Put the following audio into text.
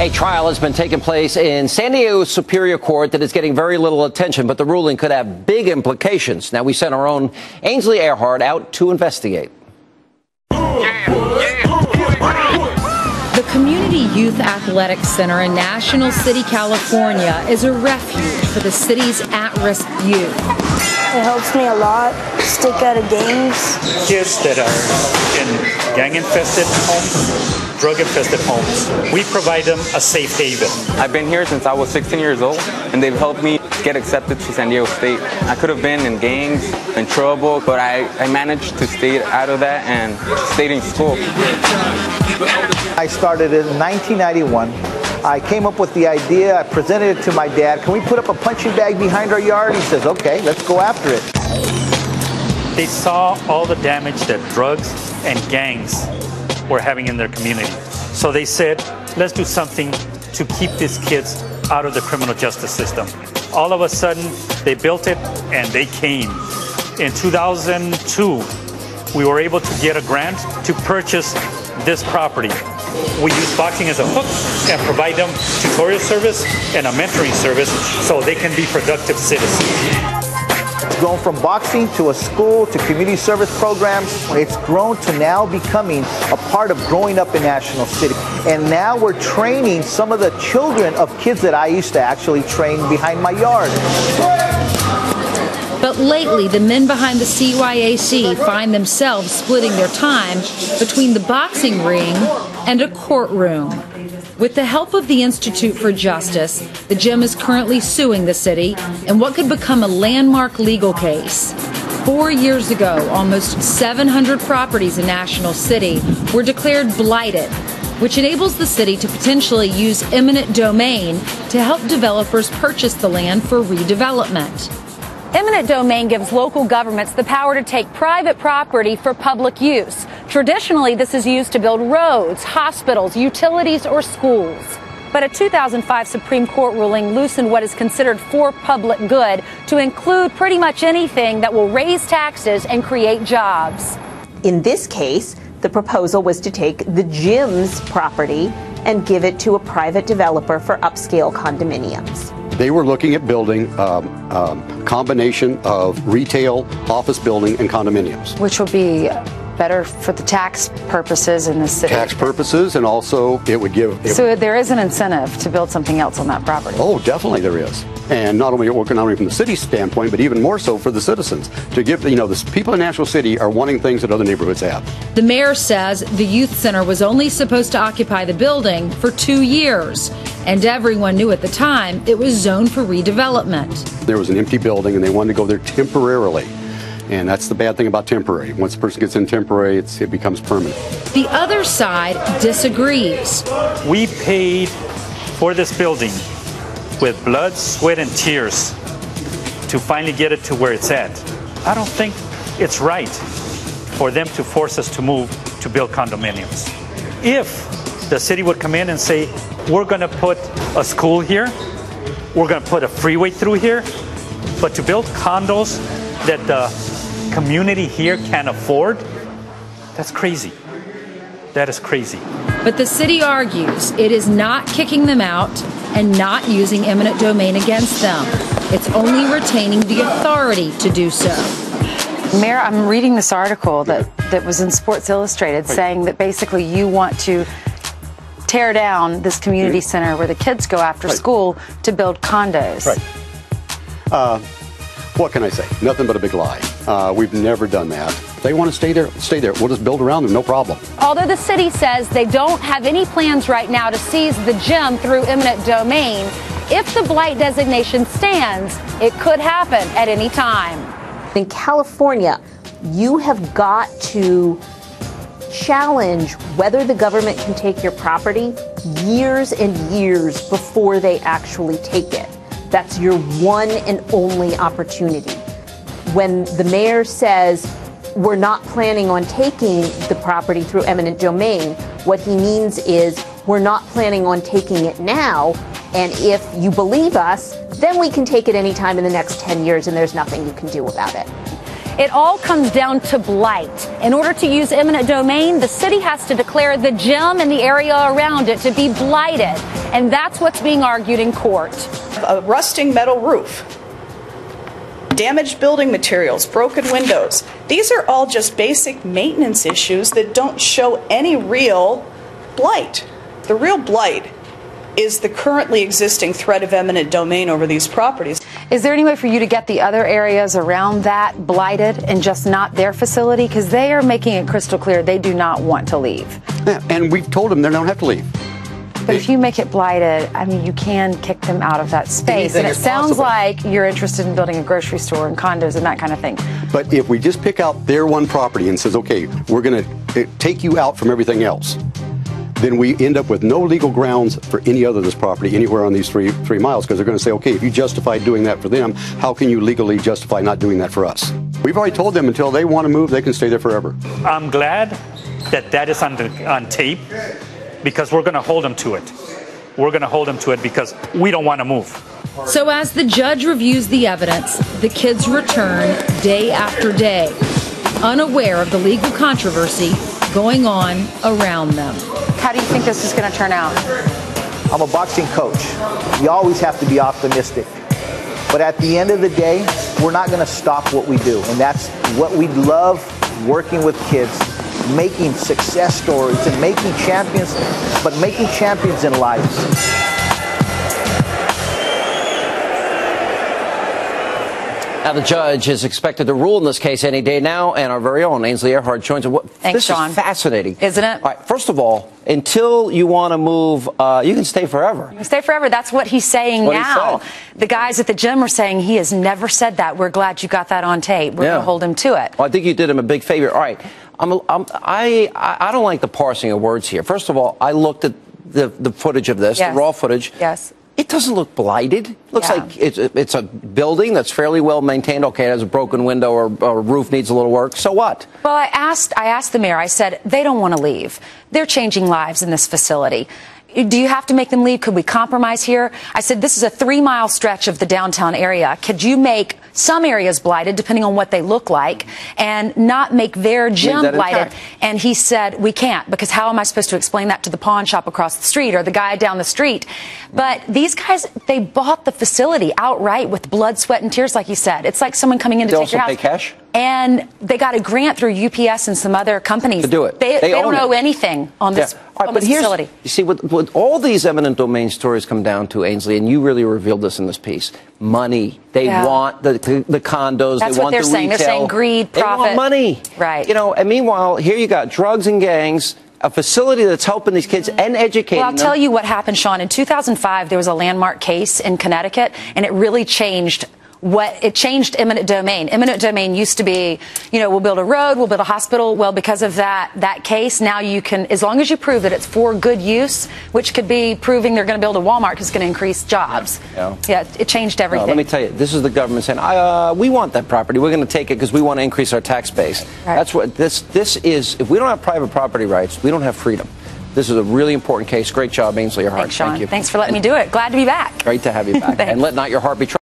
A trial has been taking place in San Diego Superior Court that is getting very little attention, but the ruling could have big implications. Now, we sent our own Ainsley Earhart out to investigate. The Community Youth Athletic Center in National City, California is a refuge for the city's at-risk youth. It helps me a lot, stick out of games. Kids that are in gang-infested homes, drug-infested homes, we provide them a safe haven. I've been here since I was 16 years old, and they've helped me get accepted to San Diego State. I could have been in gangs, in trouble, but I managed to stay out of that and stayed in school. I started in 1991. I came up with the idea, I presented it to my dad. Can we put up a punching bag behind our yard? He says, okay, let's go after it. They saw all the damage that drugs and gangs were having in their community. So they said, let's do something to keep these kids out of the criminal justice system. All of a sudden, they built it and they came. In 2002, we were able to get a grant to purchase this property. We use boxing as a hook and provide them tutorial service and a mentoring service so they can be productive citizens. It's grown from boxing to a school to community service programs. It's grown to now becoming a part of growing up in National City. And now we're training some of the children of kids that I used to actually train behind my yard. But lately, the men behind the CYAC find themselves splitting their time between the boxing ring and a courtroom. With the help of the Institute for Justice, the gym is currently suing the city in what could become a landmark legal case. 4 years ago, almost 700 properties in National City were declared blighted, which enables the city to potentially use eminent domain to help developers purchase the land for redevelopment. Eminent domain gives local governments the power to take private property for public use. Traditionally, this is used to build roads, hospitals, utilities, or schools. But a 2005 Supreme Court ruling loosened what is considered for public good to include pretty much anything that will raise taxes and create jobs. In this case, the proposal was to take the gym's property and give it to a private developer for upscale condominiums. They were looking at building a combination of retail, office building, and condominiums. Which will be better for the tax purposes in the city. Tax purposes, and also it would give... So there is an incentive to build something else on that property? Oh, definitely there is. And not only from the city standpoint, but even more so for the citizens. To give, the people in National City are wanting things that other neighborhoods have. The mayor says the youth center was only supposed to occupy the building for 2 years, and everyone knew at the time it was zoned for redevelopment. There was an empty building, and they wanted to go there temporarily. And that's the bad thing about temporary. Once a person gets in temporary, it becomes permanent. The other side disagrees. We paid for this building with blood, sweat, and tears to finally get it to where it's at. I don't think it's right for them to force us to move to build condominiums. If the city would come in and say, we're going to put a school here, we're going to put a freeway through here, but to build condos that the community here can't afford, that's crazy. That is crazy. But the city argues it is not kicking them out and not using eminent domain against them. It's only retaining the authority to do so. Mayor, I'm reading this article that was in Sports Illustrated saying that basically you want to tear down this community center where the kids go after school to build condos. Right. What can I say? Nothing but a big lie. We've never done that. If they want to stay there, stay there. We'll just build around them, no problem. Although the city says they don't have any plans right now to seize the gym through eminent domain, if the blight designation stands, it could happen at any time. In California, you have got to challenge whether the government can take your property years and years before they actually take it. That's your one and only opportunity. When the mayor says we're not planning on taking the property through eminent domain, what he means is we're not planning on taking it now, and if you believe us, then we can take it anytime in the next 10 years and there's nothing you can do about it. It all comes down to blight. In order to use eminent domain, the city has to declare the gym and the area around it to be blighted. And that's what's being argued in court. A rusting metal roof, damaged building materials, broken windows. These are all just basic maintenance issues that don't show any real blight. The real blight is the currently existing threat of eminent domain over these properties. Is there any way for you to get the other areas around that blighted and just not their facility? Because they are making it crystal clear they do not want to leave. Yeah, and we've told them they don't have to leave. But if you make it blighted, I mean, you can kick them out of that space. And it sounds like you're interested in building a grocery store and condos and that kind of thing. But if we just pick out their one property and says, okay, we're going to take you out from everything else, then we end up with no legal grounds for any other of this property anywhere on these three miles, because they're going to say, okay, if you justify doing that for them, how can you legally justify not doing that for us? We've already told them until they want to move, they can stay there forever. I'm glad that that is on tape, because we're going to hold them to it. We're going to hold them to it because we don't want to move. So as the judge reviews the evidence, the kids return day after day, unaware of the legal controversy going on around them. How do you think this is going to turn out? I'm a boxing coach. You always have to be optimistic. But at the end of the day, we're not going to stop what we do. And that's what we love, working with kids, making success stories and making champions, but making champions in life. Now, the judge is expected to rule in this case any day now, and our very own Ainsley Earhart joins us. Thanks, this Sean. is fascinating. Isn't it? All right, first of all, until you want to move, you can stay forever. You can stay forever. That's what he's saying now. The guys at the gym are saying he has never said that. We're glad you got that on tape. We're going to hold him to it. Well, I think you did him a big favor. All right, I don't like the parsing of words here. First of all, I looked at the footage of this, the raw footage. Yes. It doesn't look blighted. It looks like it's a building that's fairly well maintained. Okay, it has a broken window or roof needs a little work. So what? Well, I asked the mayor, I said, they don't want to leave. They're changing lives in this facility. Do you have to make them leave? Could we compromise here? I said, this is a 3-mile stretch of the downtown area. Could you make some areas blighted, depending on what they look like, and not make their gym blighted? And he said, we can't, because how am I supposed to explain that to the pawn shop across the street or the guy down the street? But these guys, they bought the facility outright with blood, sweat, and tears, like you said. It's like someone coming in to take your house. They also pay cash? And they got a grant through UPS and some other companies to do it. They don't owe anything on this, on this facility. You see, what all these eminent domain stories come down to, Ainsley, and you really revealed this in this piece, money. They want the condos. That's they what want they're the saying. retail. They're saying greed, profit. They want money. Right. You know, and meanwhile, here you got drugs and gangs, a facility that's helping these kids and educating them. Well, I'll tell you what happened, Sean. In 2005, there was a landmark case in Connecticut, and it really changed it changed eminent domain. Eminent domain used to be, we'll build a road, we'll build a hospital. Well, because of that case, now you can, as long as you prove that it's for good use, which could be proving they're going to build a Walmart because it's going to increase jobs. Yeah, it changed everything. Let me tell you, this is the government saying, we want that property. We're going to take it because we want to increase our tax base. Right. That's what this is. If we don't have private property rights, we don't have freedom. This is a really important case. Great job, Ainsley Earhart. Thanks, Sean. Thank you. Thanks for letting me do it. Glad to be back. Great to have you back. And let not your heart be troubled.